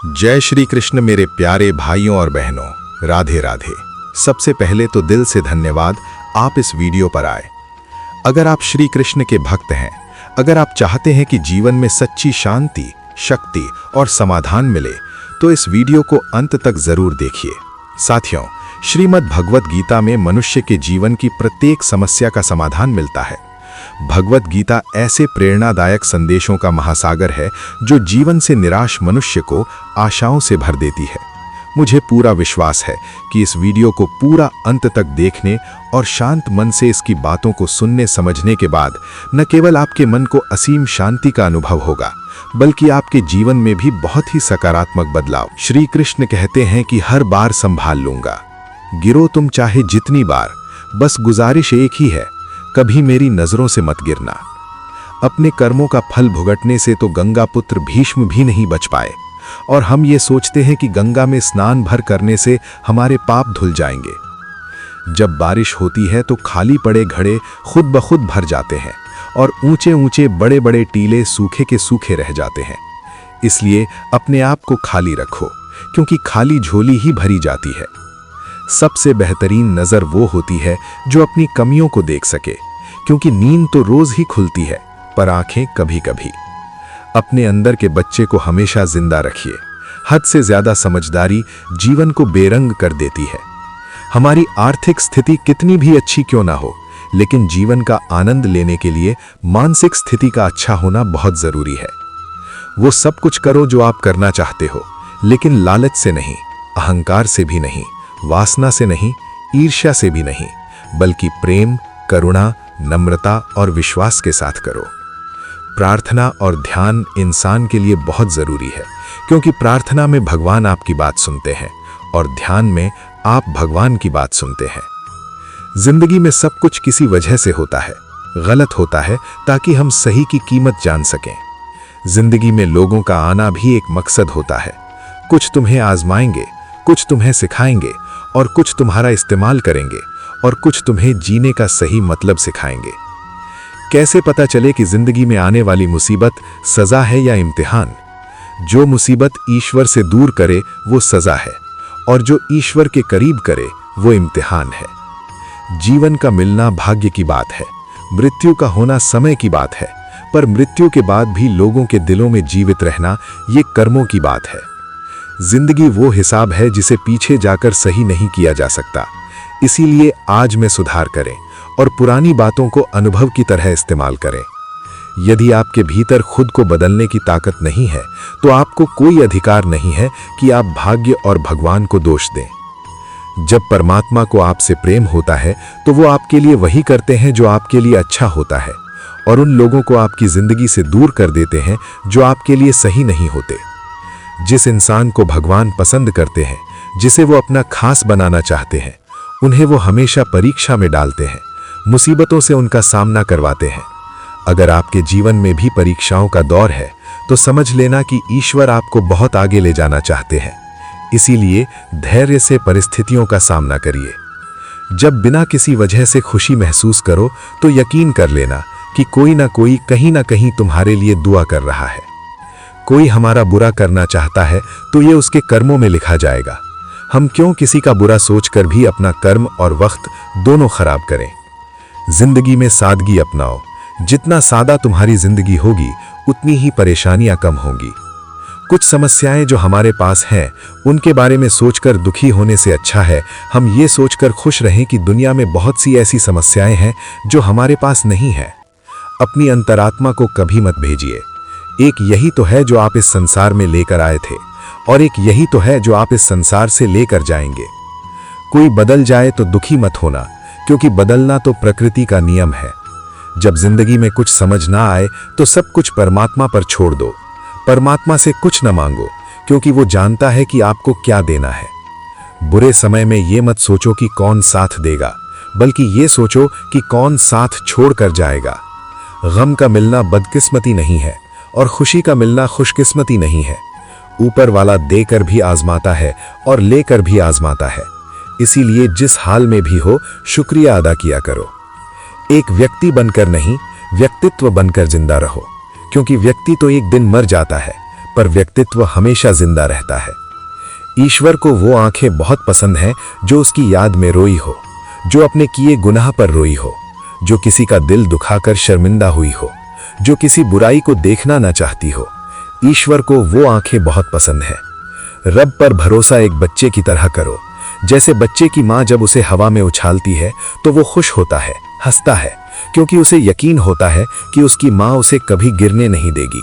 जय श्री कृष्ण मेरे प्यारे भाइयों और बहनों, राधे राधे। सबसे पहले तो दिल से धन्यवाद आप इस वीडियो पर आए। अगर आप श्री कृष्ण के भक्त हैं, अगर आप चाहते हैं कि जीवन में सच्ची शांति, शक्ति और समाधान मिले, तो इस वीडियो को अंत तक जरूर देखिए। साथियों, श्रीमद् भगवत गीता में मनुष्य के जीवन की प्रत्येक समस्या का समाधान मिलता है। भगवत गीता ऐसे प्रेरणादायक संदेशों का महासागर है जो जीवन से निराश मनुष्य को आशाओं से भर देती है। मुझे पूरा विश्वास है कि इस वीडियो को पूरा अंत तक देखने और शांत मन से इसकी बातों को सुनने समझने के बाद न केवल आपके मन को असीम शांति का अनुभव होगा, बल्कि आपके जीवन में भी बहुत ही सकारात्मक बदलाव। श्री कृष्ण कहते हैं कि हर बार संभाल लूंगा, गिरो तुम चाहे जितनी बार, बस गुजारिश एक ही है, कभी मेरी नजरों से मत गिरना। अपने कर्मों का फल भुगतने से तो गंगा पुत्र भीष्म भी नहीं बच पाए, और हम ये सोचते हैं कि गंगा में स्नान भर करने से हमारे पाप धुल जाएंगे। जब बारिश होती है तो खाली पड़े घड़े खुद ब खुद भर जाते हैं और ऊंचे ऊंचे बड़े बड़े टीले सूखे के सूखे रह जाते हैं। इसलिए अपने आप को खाली रखो, क्योंकि खाली झोली ही भरी जाती है। सबसे बेहतरीन नज़र वो होती है जो अपनी कमियों को देख सके, क्योंकि नींद तो रोज ही खुलती है, पर आंखें कभी कभी। अपने अंदर के बच्चे को हमेशा जिंदा रखिए। हद से ज्यादा समझदारी जीवन को बेरंग कर देती है। हमारी आर्थिक स्थिति कितनी भी अच्छी क्यों ना हो, लेकिन जीवन का आनंद लेने के लिए मानसिक स्थिति का अच्छा होना बहुत जरूरी है। वो सब कुछ करो जो आप करना चाहते हो, लेकिन लालच से नहीं, अहंकार से भी नहीं, वासना से नहीं, ईर्ष्या से भी नहीं, बल्कि प्रेम, करुणा, नम्रता और विश्वास के साथ करो। प्रार्थना और ध्यान इंसान के लिए बहुत जरूरी है, क्योंकि प्रार्थना में भगवान आपकी बात सुनते हैं और ध्यान में आप भगवान की बात सुनते हैं। जिंदगी में सब कुछ किसी वजह से होता है, गलत होता है ताकि हम सही की कीमत जान सकें। जिंदगी में लोगों का आना भी एक मकसद होता है। कुछ तुम्हें आजमाएंगे, कुछ तुम्हें सिखाएंगे और कुछ तुम्हारा इस्तेमाल करेंगे, और कुछ तुम्हें जीने का सही मतलब सिखाएंगे। कैसे पता चले कि जिंदगी में आने वाली मुसीबत सजा है या इम्तिहान? जो मुसीबत ईश्वर से दूर करे वो सजा है, और जो ईश्वर के करीब करे वो इम्तिहान है। जीवन का मिलना भाग्य की बात है, मृत्यु का होना समय की बात है, पर मृत्यु के बाद भी लोगों के दिलों में जीवित रहना ये कर्मों की बात है। जिंदगी वो हिसाब है जिसे पीछे जाकर सही नहीं किया जा सकता। इसीलिए आज में सुधार करें और पुरानी बातों को अनुभव की तरह इस्तेमाल करें। यदि आपके भीतर खुद को बदलने की ताकत नहीं है, तो आपको कोई अधिकार नहीं है कि आप भाग्य और भगवान को दोष दें। जब परमात्मा को आपसे प्रेम होता है, तो वो आपके लिए वही करते हैं जो आपके लिए अच्छा होता है, और उन लोगों को आपकी जिंदगी से दूर कर देते हैं जो आपके लिए सही नहीं होते। जिस इंसान को भगवान पसंद करते हैं, जिसे वो अपना खास बनाना चाहते हैं, उन्हें वो हमेशा परीक्षा में डालते हैं, मुसीबतों से उनका सामना करवाते हैं। अगर आपके जीवन में भी परीक्षाओं का दौर है, तो समझ लेना कि ईश्वर आपको बहुत आगे ले जाना चाहते हैं। इसीलिए धैर्य से परिस्थितियों का सामना करिए। जब बिना किसी वजह से खुशी महसूस करो, तो यकीन कर लेना कि कोई ना कोई कहीं ना कहीं तुम्हारे लिए दुआ कर रहा है। कोई हमारा बुरा करना चाहता है तो ये उसके कर्मों में लिखा जाएगा। हम क्यों किसी का बुरा सोचकर भी अपना कर्म और वक्त दोनों खराब करें? जिंदगी में सादगी अपनाओ। जितना सादा तुम्हारी जिंदगी होगी, उतनी ही परेशानियां कम होंगी। कुछ समस्याएं जो हमारे पास हैं, उनके बारे में सोचकर दुखी होने से अच्छा है हम ये सोचकर खुश रहें कि दुनिया में बहुत सी ऐसी समस्याएं हैं जो हमारे पास नहीं है। अपनी अंतरात्मा को कभी मत भेजिए। एक यही तो है जो आप इस संसार में लेकर आए थे, और एक यही तो है जो आप इस संसार से लेकर जाएंगे। कोई बदल जाए तो दुखी मत होना, क्योंकि बदलना तो प्रकृति का नियम है। जब जिंदगी में कुछ समझ ना आए, तो सब कुछ परमात्मा पर छोड़ दो। परमात्मा से कुछ न मांगो, क्योंकि वो जानता है कि आपको क्या देना है। बुरे समय में ये मत सोचो कि कौन साथ देगा, बल्कि ये सोचो कि कौन साथ छोड़ कर जाएगा। गम का मिलना बदकिस्मती नहीं है, और खुशी का मिलना खुशकिस्मती नहीं है। ऊपर वाला देकर भी आजमाता है और लेकर भी आजमाता है। इसीलिए जिस हाल में भी हो, शुक्रिया अदा किया करो। एक व्यक्ति बनकर नहीं, व्यक्तित्व बनकर जिंदा रहो, क्योंकि व्यक्ति तो एक दिन मर जाता है, पर व्यक्तित्व हमेशा जिंदा रहता है। ईश्वर को वो आंखें बहुत पसंद हैं जो उसकी याद में रोई हो, जो अपने किए गुनाह पर रोई हो, जो किसी का दिल दुखाकर शर्मिंदा हुई हो, जो किसी बुराई को देखना ना चाहती हो। ईश्वर को वो आंखें बहुत पसंद है। रब पर भरोसा एक बच्चे की तरह करो। जैसे बच्चे की माँ जब उसे हवा में उछालती है तो वो खुश होता है, हंसता है, क्योंकि उसे यकीन होता है कि उसकी माँ उसे कभी गिरने नहीं देगी।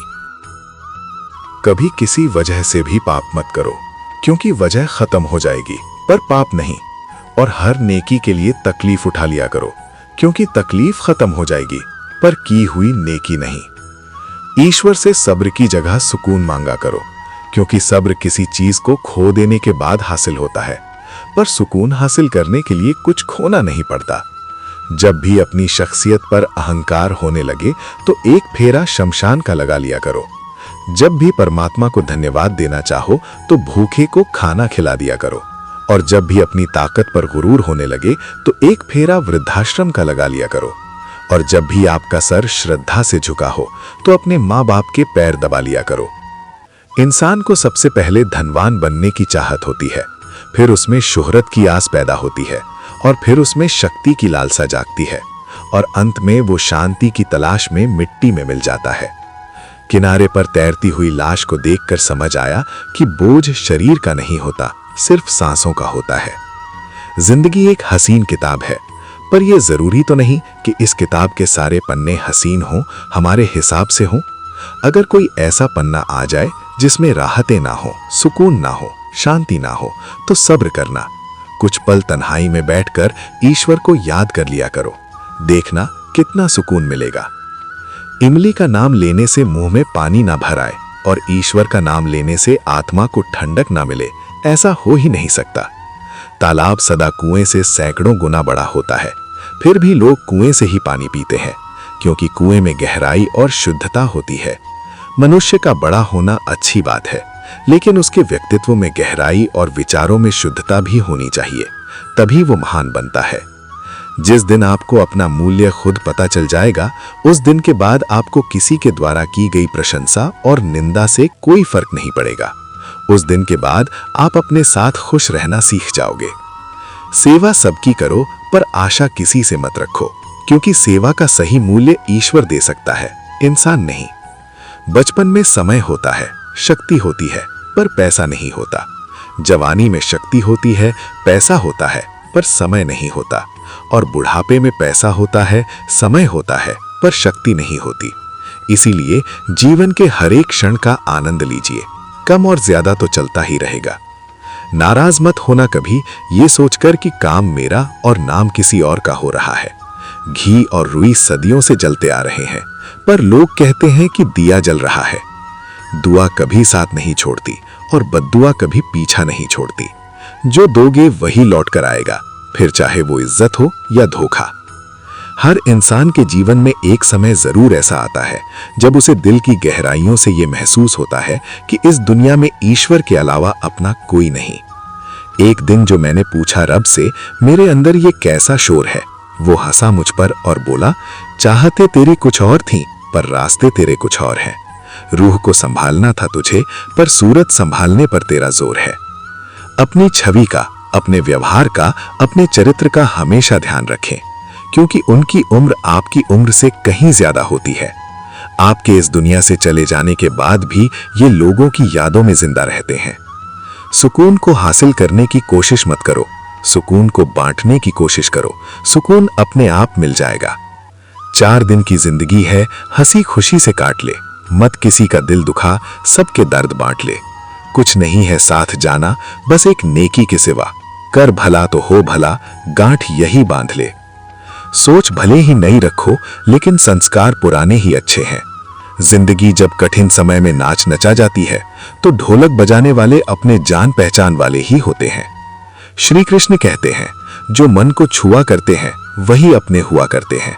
कभी किसी वजह से भी पाप मत करो, क्योंकि वजह खत्म हो जाएगी पर पाप नहीं। और हर नेकी के लिए तकलीफ उठा लिया करो, क्योंकि तकलीफ खत्म हो जाएगी पर की हुई नेकी नहीं। ईश्वर से सब्र की जगह सुकून मांगा करो, क्योंकि सब्र किसी चीज को खो देने के बाद हासिल होता है, पर सुकून हासिल करने के लिए कुछ खोना नहीं पड़ता। जब भी अपनी शख्सियत पर अहंकार होने लगे तो एक फेरा शमशान का लगा लिया करो। जब भी परमात्मा को धन्यवाद देना चाहो तो भूखे को खाना खिला दिया करो। और जब भी अपनी ताकत पर गुरूर होने लगे तो एक फेरा वृद्धाश्रम का लगा लिया करो। और जब भी आपका सर श्रद्धा से झुका हो तो अपने माँ बाप के पैर दबा लिया करो। इंसान को सबसे पहले धनवान बनने की चाहत होती है, फिर उसमें शोहरत की आस पैदा होती है, और फिर उसमें शक्ति की लालसा जागती है, और अंत में वो शांति की तलाश में मिट्टी में मिल जाता है। किनारे पर तैरती हुई लाश को देखकर समझ आया कि बोझ शरीर का नहीं होता, सिर्फ सांसों का होता है। जिंदगी एक हसीन किताब है, पर यह जरूरी तो नहीं कि इस किताब के सारे पन्ने हसीन हों, हमारे हिसाब से हों। अगर कोई ऐसा पन्ना आ जाए जिसमें राहतें ना हो, सुकून ना हो, शांति ना हो, तो सब्र करना। कुछ पल तन्हाई में बैठकर ईश्वर को याद कर लिया करो, देखना कितना सुकून मिलेगा। इमली का नाम लेने से मुंह में पानी ना भर आए और ईश्वर का नाम लेने से आत्मा को ठंडक ना मिले, ऐसा हो ही नहीं सकता। तालाब सदा कुएं से सैकड़ों गुना बड़ा होता है, फिर भी लोग कुएं से ही पानी पीते हैं, क्योंकि कुएं में गहराई और शुद्धता होती है। मनुष्य का बड़ा होना अच्छी बात है, लेकिन उसके व्यक्तित्व में गहराई और विचारों में शुद्धता भी होनी चाहिए, तभी वो महान बनता है। जिस दिन आपको अपना मूल्य खुद पता चल जाएगा, उस दिन के बाद आपको किसी के द्वारा की गई प्रशंसा और निंदा से कोई फर्क नहीं पड़ेगा। उस दिन के बाद आप अपने साथ खुश रहना सीख जाओगे। सेवा सबकी करो, पर आशा किसी से मत रखो, क्योंकि सेवा का सही मूल्य ईश्वर दे सकता है, इंसान नहीं। बचपन में समय होता है, शक्ति होती है, पर पैसा नहीं होता। जवानी में शक्ति होती है, पैसा होता है, पर समय नहीं होता। और बुढ़ापे में पैसा होता है, समय होता है, पर शक्ति नहीं होती। इसीलिए जीवन के हर एक क्षण का आनंद लीजिए, कम और ज्यादा तो चलता ही रहेगा। नाराज मत होना कभी ये सोचकर कि काम मेरा और नाम किसी और का हो रहा है। घी और रुई सदियों से जलते आ रहे हैं, पर लोग कहते हैं कि दिया जल रहा है। दुआ कभी साथ नहीं छोड़ती और बद्दुआ कभी पीछा नहीं छोड़ती। जो दोगे वही लौट कर आएगा, फिर चाहे वो इज्जत हो या धोखा। हर इंसान के जीवन में एक समय जरूर ऐसा आता है जब उसे दिल की गहराइयों से ये महसूस होता है कि इस दुनिया में ईश्वर के अलावा अपना कोई नहीं। एक दिन जो मैंने पूछा रब से, मेरे अंदर ये कैसा शोर है, वो हंसा मुझ पर और बोला, चाहते तेरी कुछ और थी, पर रास्ते तेरे कुछ और हैं। रूह को संभालना था तुझे, पर सूरत संभालने पर तेरा जोर है। अपनी छवि का, अपने व्यवहार का, अपने चरित्र का हमेशा ध्यान रखें, क्योंकि उनकी उम्र आपकी उम्र से कहीं ज्यादा होती है। आपके इस दुनिया से चले जाने के बाद भी ये लोगों की यादों में जिंदा रहते हैं। सुकून को हासिल करने की कोशिश मत करो, सुकून को बांटने की कोशिश करो। सुकून अपने आप मिल जाएगा। 4 दिन की जिंदगी है, हंसी खुशी से काट ले, मत किसी का दिल दुखा, सबके दर्द बांट ले। कुछ नहीं है साथ जाना, बस एक नेकी के सिवा, कर भला तो हो भला, गांठ यही बांध ले। सोच भले ही नई रखो, लेकिन संस्कार पुराने ही अच्छे हैं। जिंदगी जब कठिन समय में नाच नचा जाती है तो ढोलक बजाने वाले अपने जान पहचान वाले ही होते हैं। श्री कृष्ण कहते हैं, जो मन को छुआ करते हैं वही अपने हुआ करते हैं।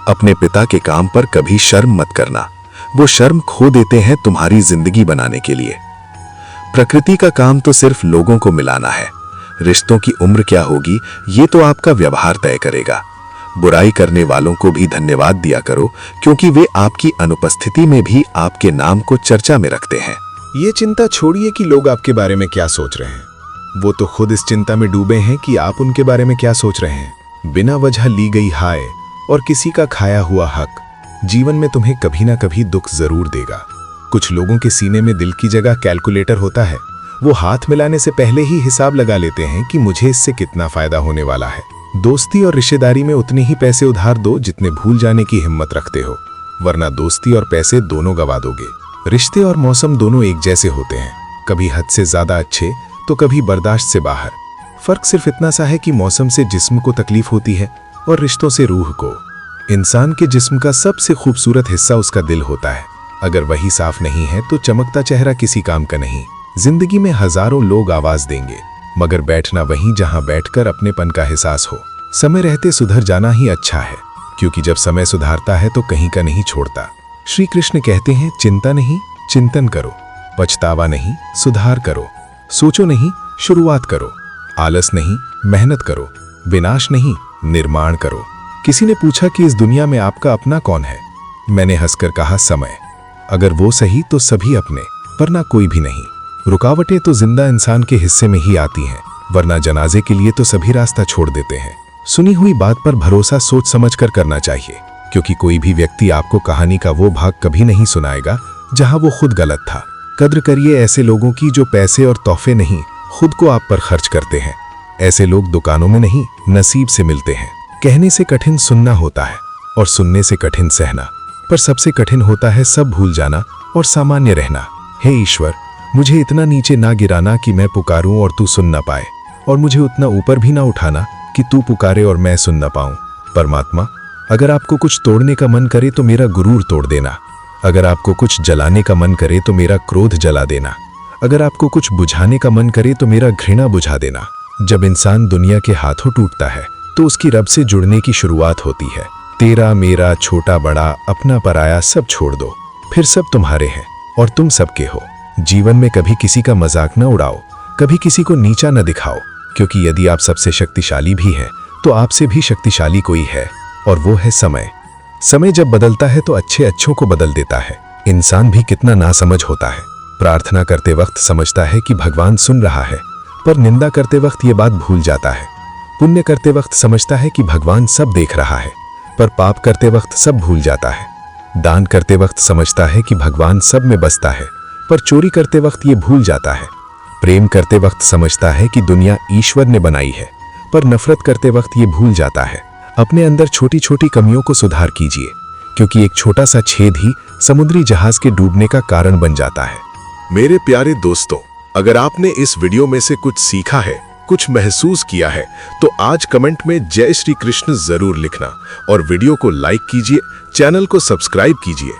अपने पिता के काम पर कभी शर्म मत करना, वो शर्म खो देते हैं तुम्हारी जिंदगी बनाने के लिए। प्रकृति का काम तो सिर्फ लोगों को मिलाना है, रिश्तों की उम्र क्या होगी ये तो आपका व्यवहार तय करेगा। बुराई करने वालों को भी धन्यवाद दिया करो, क्योंकि वे आपकी अनुपस्थिति में भी आपके नाम को चर्चा में रखते हैं। ये चिंता छोड़िए कि लोग आपके बारे में क्या सोच रहे हैं। वो तो खुद इस चिंता में डूबे हैं कि आप उनके बारे में क्या सोच रहे हैं। बिना वजह ली गई हाय और किसी का खाया हुआ हक जीवन में तुम्हें कभी ना कभी दुख जरूर देगा। कुछ लोगों के सीने में दिल की जगह कैलकुलेटर होता है। वो हाथ मिलाने से पहले ही हिसाब लगा लेते हैं कि मुझे इससे कितना फायदा होने वाला है। दोस्ती और रिश्तेदारी में उतने ही पैसे उधार दो जितने भूल जाने की हिम्मत रखते हो, वरना दोस्ती और पैसे दोनों गवा दोगे। रिश्ते और मौसम दोनों एक जैसे होते हैं, कभी हद से ज्यादा अच्छे तो कभी बर्दाश्त से बाहर। फर्क सिर्फ इतना सा है कि मौसम से जिस्म को तकलीफ होती है और रिश्तों से रूह को। इंसान के जिस्म का सबसे खूबसूरत हिस्सा उसका दिल होता है। अगर वही साफ नहीं है तो चमकता चेहरा किसी काम का नहीं। जिंदगी में हजारों लोग आवाज देंगे, मगर बैठना वहीं जहां बैठकर अपनेपन का एहसास हो। समय रहते सुधर जाना ही अच्छा है, क्योंकि जब समय सुधारता है तो कहीं का नहीं छोड़ता। श्री कृष्ण कहते हैं, चिंता नहीं चिंतन करो, पछतावा नहीं सुधार करो, सोचो नहीं शुरुआत करो, आलस नहीं मेहनत करो, विनाश नहीं निर्माण करो। किसी ने पूछा कि इस दुनिया में आपका अपना कौन है? मैंने हंसकर कहा, समय। अगर वो सही तो सभी अपने, वरना कोई भी नहीं। रुकावटें तो जिंदा इंसान के हिस्से में ही आती हैं, वरना जनाजे के लिए तो सभी रास्ता छोड़ देते हैं। सुनी हुई बात पर भरोसा सोच समझकर करना चाहिए, क्योंकि कोई भी व्यक्ति आपको कहानी का वो भाग कभी नहीं सुनाएगा जहां वो खुद गलत था। कद्र करिए ऐसे लोगों की जो पैसे और तोहफे नहीं, खुद को आप पर खर्च करते हैं। ऐसे लोग दुकानों में नहीं, नसीब से मिलते हैं। कहने से कठिन सुनना होता है और सुनने से कठिन सहना, पर सबसे कठिन होता है सब भूल जाना और सामान्य रहना। हे ईश्वर, मुझे इतना नीचे ना गिराना कि मैं पुकारूं और तू सुन ना पाए, और मुझे उतना ऊपर भी ना उठाना कि तू पुकारे और मैं सुन ना पाऊं। परमात्मा, अगर आपको कुछ तोड़ने का मन करे तो मेरा गुरूर तोड़ देना। अगर आपको कुछ जलाने का मन करे तो मेरा क्रोध जला देना। अगर आपको कुछ बुझाने का मन करे तो मेरा घृणा बुझा देना। जब इंसान दुनिया के हाथों टूटता है तो उसकी रब से जुड़ने की शुरुआत होती है। तेरा मेरा छोटा बड़ा अपना पराया सब छोड़ दो, फिर सब तुम्हारे हैं और तुम सबके हो। जीवन में कभी किसी का मजाक न उड़ाओ, कभी किसी को नीचा न दिखाओ, क्योंकि यदि आप सबसे शक्तिशाली भी हैं तो आपसे भी शक्तिशाली कोई है, और वो है समय। समय जब बदलता है तो अच्छे अच्छों को बदल देता है। इंसान भी कितना नासमझ होता है। प्रार्थना करते वक्त समझता है कि भगवान सुन रहा है, पर निंदा करते वक्त ये बात भूल जाता है। पुण्य करते वक्त समझता है कि भगवान सब देख रहा है, पर पाप करते वक्त सब भूल जाता है। दान करते वक्त समझता है कि भगवान सब में बसता है, पर चोरी करते वक्त ये भूल जाता है। प्रेम करते वक्त समझता है कि दुनिया ईश्वर ने बनाई है, पर नफरत करते वक्त ये भूल जाता है। अपने अंदर छोटी छोटी कमियों को सुधार कीजिए, क्योंकि एक छोटा सा छेद ही समुद्री जहाज के डूबने का कारण बन जाता है। मेरे प्यारे दोस्तों, अगर आपने इस वीडियो में से कुछ सीखा है, कुछ महसूस किया है, तो आज कमेंट में जय श्री कृष्ण जरूर लिखना और वीडियो को लाइक कीजिए, चैनल को सब्सक्राइब कीजिए।